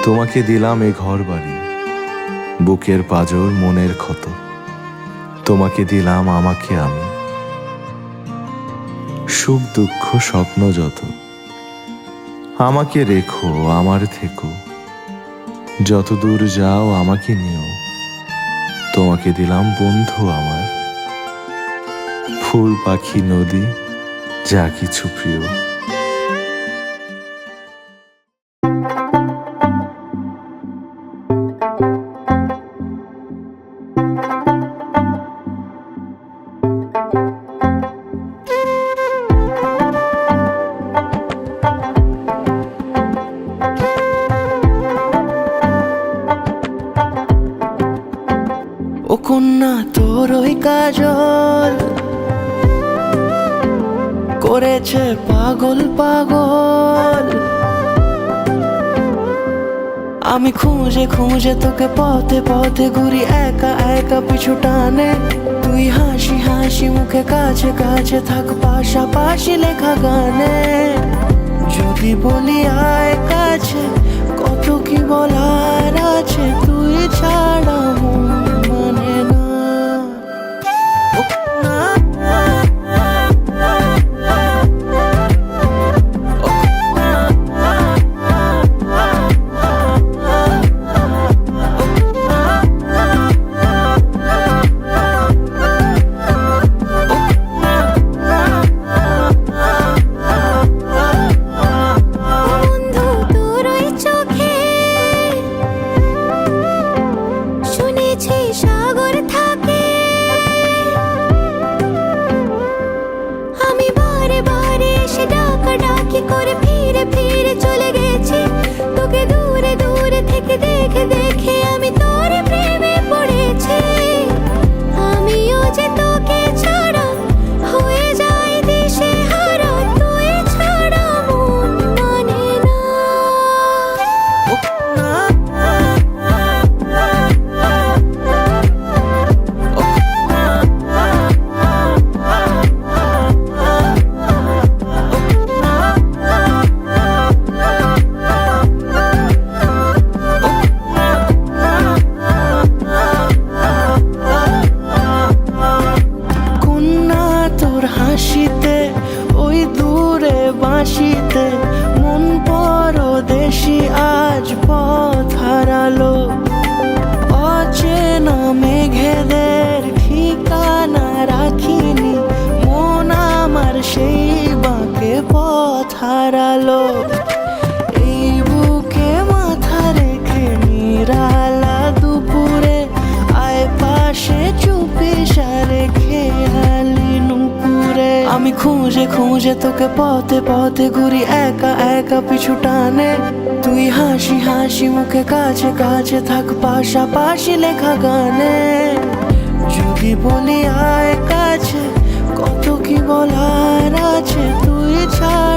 তোমাকে দিলাম এ ঘর বাড়ি, বুকের পাঁজর মনের ক্ষত। তোমাকে দিলাম আমাকে আমি, সুখ দুঃখ স্বপ্ন যত। আমাকে রেখো, আমার থেকো, যত দূর যাও আমাকে নিও। তোমাকে দিলাম বন্ধু আমার, ফুল পাখি নদী যা কিছু প্রিয়। ও কন্যা তোর ওই কাজল করেছে পাগল পাগল। আমি খুঁজে খুঁজে তোকে পথে পথে ঘুরি একা একা পিছু টানে। তুই হাসি হাসি মুখে কাছে কাছে থাক পাশাপাশি লেখা গানে। যদি বলি আয় কাছে কত কি বলার আছে, তুই ছাড়া মন মানে না। করে ফিরে ফিরে চলে গেছি তোকে দূরে দূরে থেকে দেখে দেখে আমি তোর প্রেমে পড়েছি। আমিও যে তোকে ছাড়া হয়ে যাই দিশে হারা, তুই ছাড়া মন মানে না। ওই দূরে বাঁশিতে মন পরদেশি আজ পথ হারালো। অচেনা মেঘেদের ঠিকানা রাখিনি, মন আমার সেই বাঁকে পথ হারালো। এই বুকে মাথা রেখে নিরালা দুপুরে আয় পাশে চুপি সারে খেয়ালি নুপুরে। আমি খুঁজে খুঁজে তোকে পথে পথে ঘুরি একা একা পিছু টানে। তুই হাসি হাসি মুখে কাছে কাছে থাক পাশাপাশি লেখা গানে। যদি বলি আয় কাছে কত কি বলার আছে, তুই ছাড়া